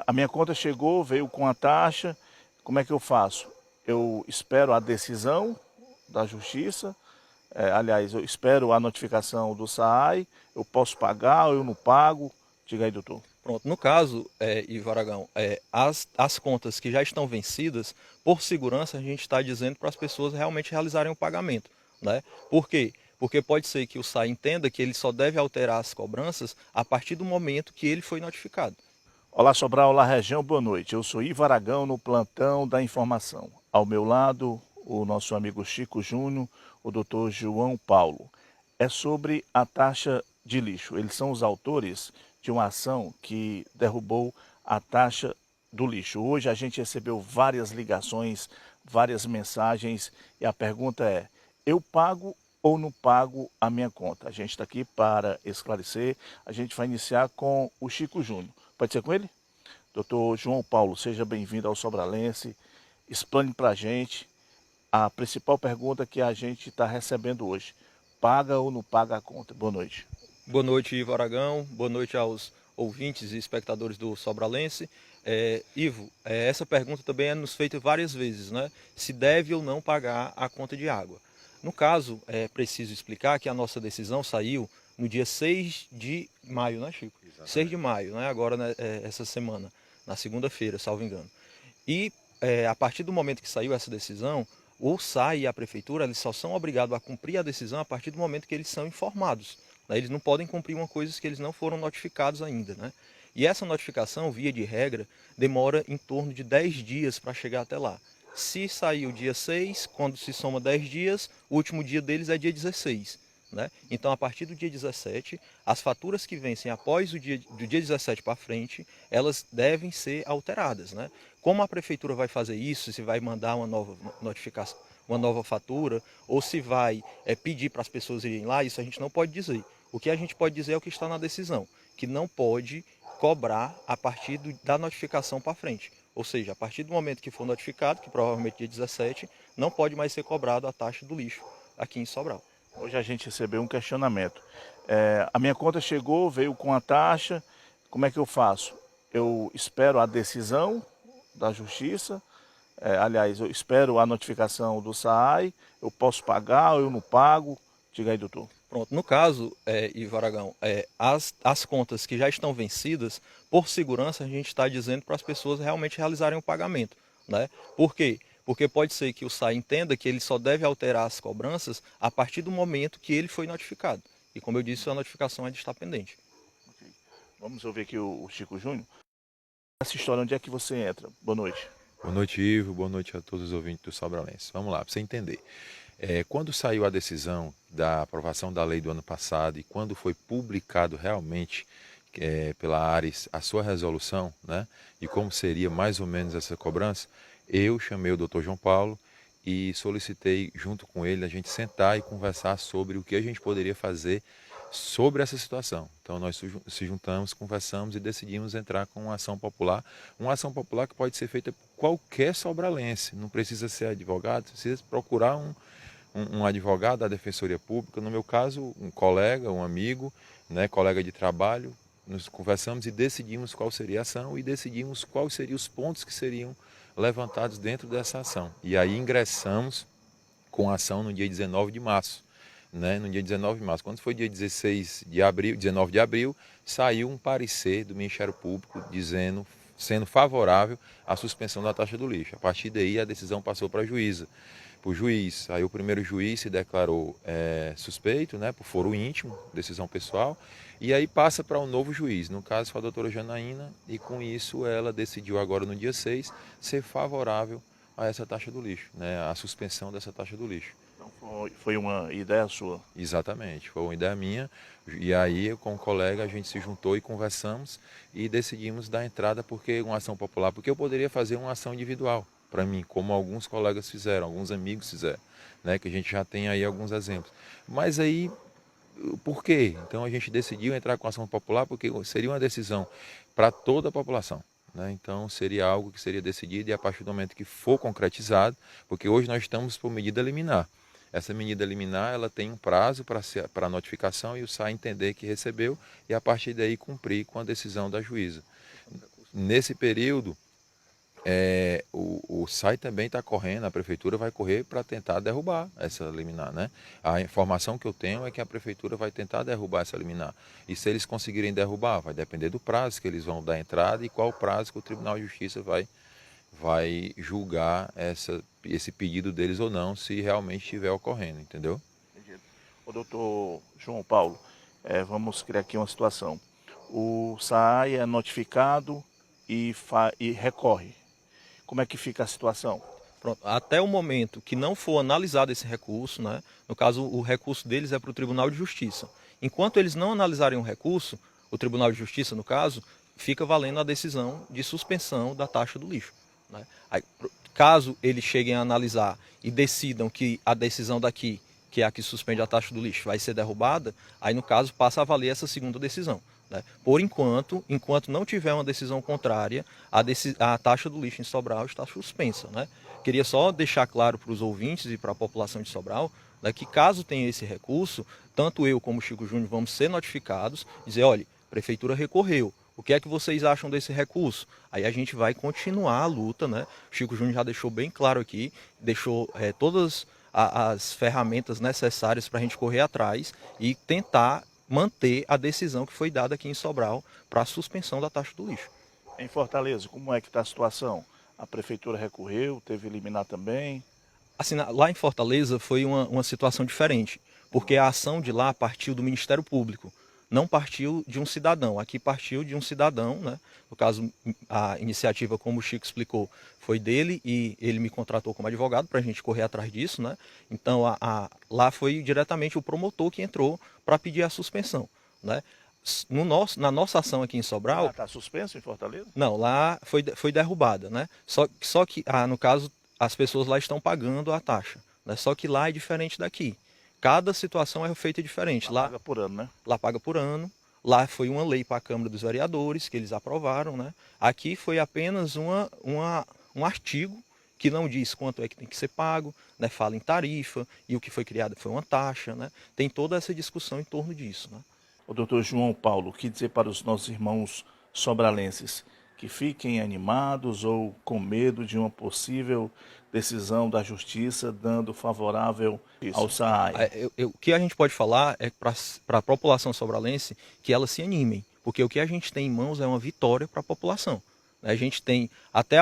A minha conta chegou, veio com a taxa, como é que eu faço? Eu espero a decisão da justiça, aliás, eu espero a notificação do SAAI, eu posso pagar ou eu não pago? Diga aí, doutor. Pronto, no caso, Ivo Aragão, as contas que já estão vencidas, por segurança, a gente está dizendo para as pessoas realmente realizarem o pagamento, né? Por quê? Porque pode ser que o SAI entenda que ele só deve alterar as cobranças a partir do momento que ele foi notificado. Olá Sobral, olá região, boa noite. Eu sou Ivo Aragão no plantão da informação. Ao meu lado, o nosso amigo Chico Júnior, o doutor João Paulo. É sobre a taxa de lixo. Eles são os autores de uma ação que derrubou a taxa do lixo. Hoje a gente recebeu várias ligações, várias mensagens e a pergunta é: eu pago ou não pago a minha conta? A gente está aqui para esclarecer. A gente vai iniciar com o Chico Júnior. Pode ser com ele? Doutor João Paulo, seja bem-vindo ao Sobralense. Explane para a gente a principal pergunta que a gente está recebendo hoje. Paga ou não paga a conta? Boa noite. Boa noite, Ivo Aragão. Boa noite aos ouvintes e espectadores do Sobralense. Ivo, essa pergunta também é nos feita várias vezes, né? Se deve ou não pagar a conta de água. No caso, é preciso explicar que a nossa decisão saiu no dia 6 de maio, né, Chico? Exatamente. 6 de maio, né? Agora, né, essa semana, na segunda-feira, salvo engano. E a partir do momento que saiu essa decisão, o SAI e a prefeitura eles só são obrigados a cumprir a decisão a partir do momento que eles são informados, né? Eles não podem cumprir uma coisa que eles não foram notificados ainda, né? E essa notificação, via de regra, demora em torno de 10 dias para chegar até lá. Se sair o dia 6, quando se soma 10 dias, o último dia deles é dia 16. Né? Então, a partir do dia 17, as faturas que vencem após o dia, do dia 17 para frente, elas devem ser alteradas. Né? Como a prefeitura vai fazer isso, se vai mandar uma nova notificação, uma nova fatura, ou se vai pedir para as pessoas irem lá, isso a gente não pode dizer. O que a gente pode dizer é o que está na decisão, que não pode cobrar a partir da notificação para frente. Ou seja, a partir do momento que for notificado, que provavelmente dia 17, não pode mais ser cobrado a taxa do lixo aqui em Sobral. Hoje a gente recebeu um questionamento. A minha conta chegou, veio com a taxa, como é que eu faço? Eu espero a decisão da justiça, aliás, eu espero a notificação do SAAI, eu posso pagar ou eu não pago? Diga aí, doutor. Pronto, no caso, Ivo Aragão, as contas que já estão vencidas, por segurança, a gente está dizendo para as pessoas realmente realizarem o pagamento. Né? Por quê? Porque pode ser que o SAI entenda que ele só deve alterar as cobranças a partir do momento que ele foi notificado. E como eu disse, a notificação ainda está pendente. Ok. Vamos ouvir aqui o Chico Júnior. Essa história, onde é que você entra? Boa noite. Boa noite, Ivo. Boa noite a todos os ouvintes do Sobralense. Vamos lá, para você entender. Quando saiu a decisão da aprovação da lei do ano passado e quando foi publicado realmente pela Ares a sua resolução, né, de como seria mais ou menos essa cobrança, eu chamei o Dr. João Paulo e solicitei junto com ele a gente sentar e conversar sobre o que a gente poderia fazer sobre essa situação. Então nós se juntamos, conversamos e decidimos entrar com uma ação popular que pode ser feita por qualquer sobralense, não precisa ser advogado, precisa procurar um advogado da Defensoria Pública, no meu caso, um colega, um amigo, né, colega de trabalho, nos conversamos e decidimos qual seria a ação e decidimos quais seriam os pontos que seriam levantados dentro dessa ação. E aí ingressamos com a ação no dia 19 de março. Né, no dia 19 de março. Quando foi dia 16 de abril, 19 de abril, saiu um parecer do Ministério Público dizendo, sendo favorável à suspensão da taxa do lixo. A partir daí a decisão passou para a juíza. Para o juiz, aí o primeiro juiz se declarou suspeito, né, por foro íntimo, decisão pessoal, e aí passa para um novo juiz, no caso foi a doutora Janaína, e com isso ela decidiu agora no dia 6 ser favorável a essa taxa do lixo, né, a suspensão dessa taxa do lixo. Então foi uma ideia sua. Exatamente, foi uma ideia minha. E aí, com o colega, a gente se juntou e conversamos e decidimos dar entrada porque uma ação popular, porque eu poderia fazer uma ação individual para mim, como alguns colegas fizeram, alguns amigos fizeram, né, que a gente já tem aí alguns exemplos. Mas aí, por quê? Então a gente decidiu entrar com ação popular porque seria uma decisão para toda a população. Né? Então seria algo que seria decidido e a partir do momento que for concretizado, porque hoje nós estamos por medida liminar. Essa medida liminar ela tem um prazo para notificação e o SAI entender que recebeu e a partir daí cumprir com a decisão da juíza. nesse período, o SAI também está correndo, a prefeitura vai correr para tentar derrubar essa liminar, né? A informação que eu tenho é que a prefeitura vai tentar derrubar essa liminar. E se eles conseguirem derrubar, vai depender do prazo que eles vão dar entrada e qual prazo que o Tribunal de Justiça vai julgar esse pedido deles ou não, se realmente estiver ocorrendo, entendeu? Entendido. O doutor João Paulo, vamos criar aqui uma situação. O SAAI é notificado e recorre. Como é que fica a situação? Pronto. Até o momento que não for analisado esse recurso, né? No caso, o recurso deles é para o Tribunal de Justiça. Enquanto eles não analisarem o recurso, o Tribunal de Justiça, no caso, fica valendo a decisão de suspensão da taxa do lixo, né? Aí, caso eles cheguem a analisar e decidam que a decisão daqui, que é a que suspende a taxa do lixo, vai ser derrubada, aí no caso passa a valer essa segunda decisão, né? Por enquanto não tiver uma decisão contrária, a taxa do lixo em Sobral está suspensa, né? Queria só deixar claro para os ouvintes e para a população de Sobral, né, que caso tenha esse recurso, tanto eu como o Chico Júnior vamos ser notificados, dizer, olha, a prefeitura recorreu, o que é que vocês acham desse recurso? Aí a gente vai continuar a luta, né? O Chico Júnior já deixou bem claro aqui, deixou todas as ferramentas necessárias para a gente correr atrás e tentar manter a decisão que foi dada aqui em Sobral para a suspensão da taxa do lixo. Em Fortaleza, como é que está a situação? A prefeitura recorreu, teve liminar também. Assim, lá em Fortaleza foi uma situação diferente, porque a ação de lá partiu do Ministério Público, não partiu de um cidadão. Aqui partiu de um cidadão, né? No caso, a iniciativa, como o Chico explicou, foi dele e ele me contratou como advogado para a gente correr atrás disso, né? Então, lá foi diretamente o promotor que entrou para pedir a suspensão, né? Na nossa ação aqui em Sobral... Está suspenso em Fortaleza? Não, lá foi derrubada, né? Só que, no caso, as pessoas lá estão pagando a taxa, né? Só que lá é diferente daqui. Cada situação é feita diferente. Lá paga por ano, né? Lá paga por ano. Lá foi uma lei para a Câmara dos Vereadores, que eles aprovaram, né? Aqui foi apenas um artigo que não diz quanto é que tem que ser pago, né? Fala em tarifa, e o que foi criado foi uma taxa, né? Tem toda essa discussão em torno disso, né? O doutor João Paulo, o que dizer para os nossos irmãos sobralenses que fiquem animados ou com medo de uma possível decisão da justiça dando favorável ao SAAI? O que a gente pode falar é para a população sobralense que elas se animem, porque o que a gente tem em mãos é uma vitória para a população. A gente tem, até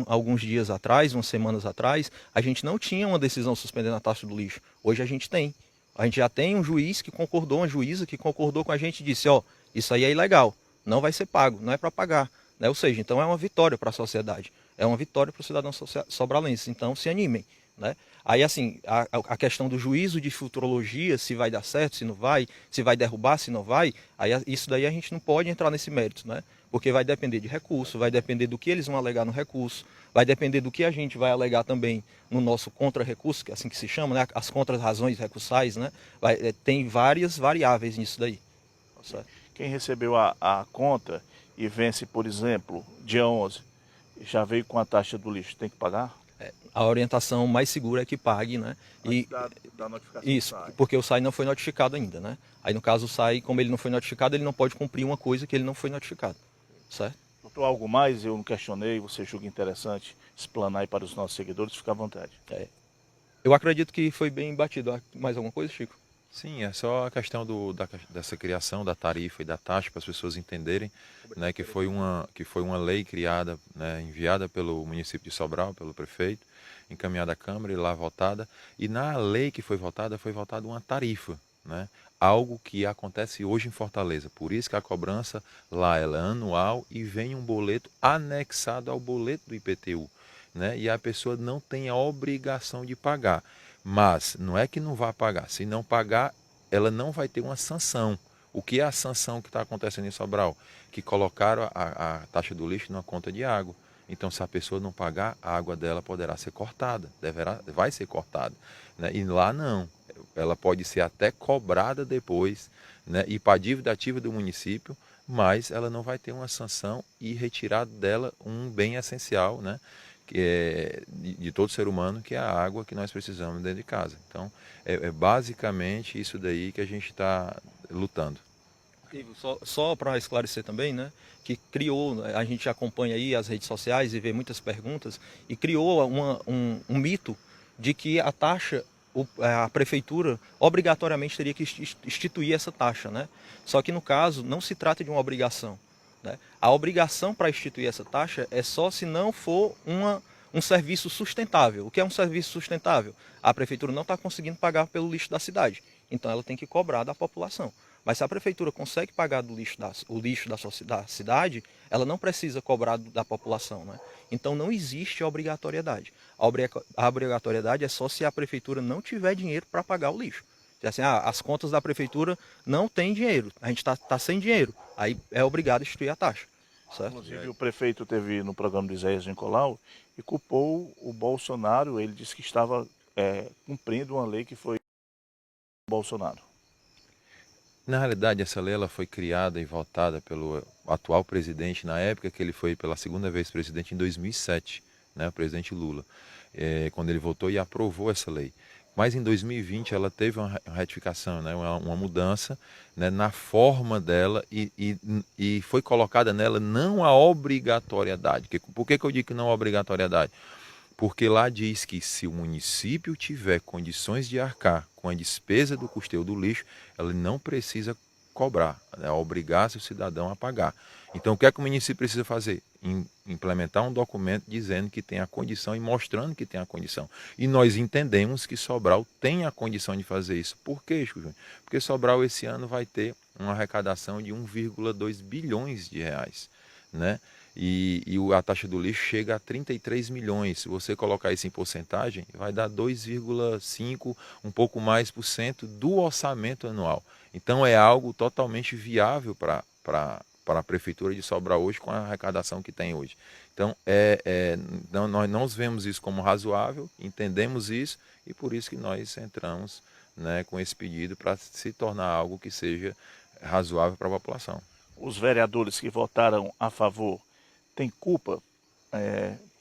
alguns dias atrás, umas semanas atrás, a gente não tinha uma decisão suspendendo a taxa do lixo. Hoje a gente tem. A gente já tem um juiz que concordou, uma juíza que concordou com a gente e disse, ó, isso aí é ilegal, não vai ser pago, não é para pagar. Né? Ou seja, então é uma vitória para a sociedade, é uma vitória para os cidadãos sobralenses, então se animem. Né? Aí assim, a questão do juízo de futurologia, se vai dar certo, se vai derrubar, se não vai, aí isso daí a gente não pode entrar nesse mérito, né? Porque vai depender de recurso, vai depender do que eles vão alegar no recurso, vai depender do que a gente vai alegar também no nosso contra-recurso, que é assim que se chama, né? As contra-razões recursais, né? Tem várias variáveis nisso daí. Certo? Quem recebeu a conta e vence, por exemplo, dia 11, já veio com a taxa do lixo, tem que pagar? A orientação mais segura é que pague, né? E da notificação isso, porque o SAI não foi notificado ainda, né? Aí no caso o SAI, como ele não foi notificado, ele não pode cumprir uma coisa que ele não foi notificado, certo? Doutor, algo mais? Eu não questionei, você julga interessante explanar aí para os nossos seguidores, fica à vontade. Eu acredito que foi bem batido. Mais alguma coisa, Chico? Sim, é só a questão dessa criação da tarifa e da taxa para as pessoas entenderem, né, que foi uma lei criada, né, enviada pelo município de Sobral, pelo prefeito, encaminhada à Câmara e lá votada. E na lei que foi votada uma tarifa, né, algo que acontece hoje em Fortaleza. Por isso que a cobrança lá ela é anual e vem um boleto anexado ao boleto do IPTU, né, e a pessoa não tem a obrigação de pagar. Mas não é que não vá pagar. Se não pagar, ela não vai ter uma sanção. O que é a sanção que está acontecendo em Sobral? Que colocaram a taxa do lixo numa conta de água. Então, se a pessoa não pagar, a água dela poderá ser cortada. Vai ser cortada. Né? E lá não. Ela pode ser até cobrada depois, né? E para a dívida ativa do município, mas ela não vai ter uma sanção e retirar dela um bem essencial, né? Que é de todo ser humano, que é a água que nós precisamos dentro de casa. Então, é basicamente isso daí que a gente está lutando. Ivo, só para esclarecer também, né, que criou, a gente acompanha aí as redes sociais e vê muitas perguntas, e criou um mito de que a taxa, a prefeitura obrigatoriamente teria que instituir essa taxa, né? Só que no caso não se trata de uma obrigação, né? A obrigação para instituir essa taxa é só se não for um serviço sustentável. O que é um serviço sustentável? A prefeitura não está conseguindo pagar pelo lixo da cidade, então ela tem que cobrar da população. Mas se a prefeitura consegue pagar o lixo da cidade, ela não precisa cobrar da população, né? Então não existe a obrigatoriedade. A obrigatoriedade é só se a prefeitura não tiver dinheiro para pagar o lixo. Se assim, as contas da prefeitura não têm dinheiro, a gente está sem dinheiro, aí é obrigado a instituir a taxa. Certo? Inclusive o prefeito teve no programa do Isaías Nicolau e culpou o Bolsonaro, ele disse que estava cumprindo uma lei que foi Bolsonaro. Na realidade, essa lei ela foi criada e votada pelo atual presidente na época que ele foi pela segunda vez presidente em 2007, né, o presidente Lula, quando ele votou e aprovou essa lei. Mas em 2020 ela teve uma retificação, né, uma mudança, né, na forma dela e foi colocada nela não a obrigatoriedade. Por que eu digo que não a obrigatoriedade? Porque lá diz que se o município tiver condições de arcar com a despesa do custeio do lixo, ele não precisa cobrar, né, obrigar seu cidadão a pagar. Então o que é que o município precisa fazer? Implementar um documento dizendo que tem a condição e mostrando que tem a condição. E nós entendemos que Sobral tem a condição de fazer isso. Por quê, Chico Júnior? Porque Sobral esse ano vai ter uma arrecadação de 1,2 bilhões de reais, né? E a taxa do lixo chega a 33 milhões. Se você colocar isso em porcentagem, vai dar 2,5, um pouco mais por cento do orçamento anual. Então é algo totalmente viável para a Prefeitura de Sobral hoje com a arrecadação que tem hoje. Então nós não vemos isso como razoável, entendemos isso e por isso que nós entramos, né, com esse pedido para se tornar algo que seja razoável para a população. Os vereadores que votaram a favor têm culpa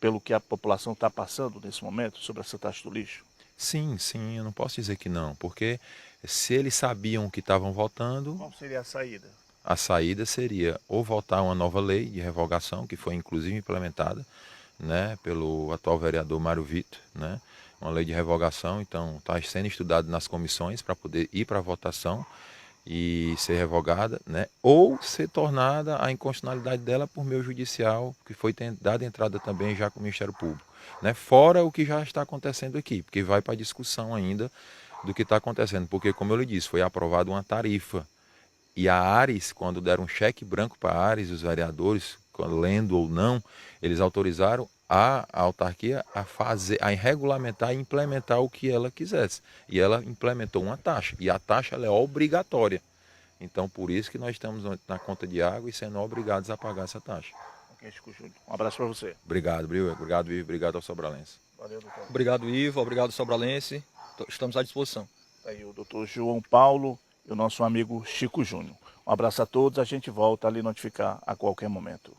pelo que a população está passando nesse momento sobre essa taxa do lixo? Sim, sim, eu não posso dizer que não, porque se eles sabiam o que estavam votando, Qual seria a saída? a saída seria ou votar uma nova lei de revogação, que foi inclusive implementada, né, pelo atual vereador Mário Vitor, né, uma lei de revogação, então está sendo estudado nas comissões para poder ir para a votação e ser revogada, né, ou ser tornada a inconstitucionalidade dela por meio judicial, que foi dada entrada também já com o Ministério Público, né, fora o que já está acontecendo aqui, porque vai para a discussão ainda do que está acontecendo, porque como eu lhe disse, foi aprovada uma tarifa, e a Ares, quando deram um cheque branco para a Ares, os vereadores, lendo ou não, eles autorizaram a autarquia a regulamentar e implementar o que ela quisesse. E ela implementou uma taxa. E a taxa ela é obrigatória. Então, por isso que nós estamos na conta de água e sendo obrigados a pagar essa taxa. Ok, Chico Júnior. Um abraço para você. Obrigado, Ivo. Obrigado ao Sobralense. Valeu, doutor. Obrigado, Ivo. Obrigado, Sobralense. Estamos à disposição. Aí o doutor João Paulo e o nosso amigo Chico Júnior. Um abraço a todos, a gente volta a lhe notificar a qualquer momento.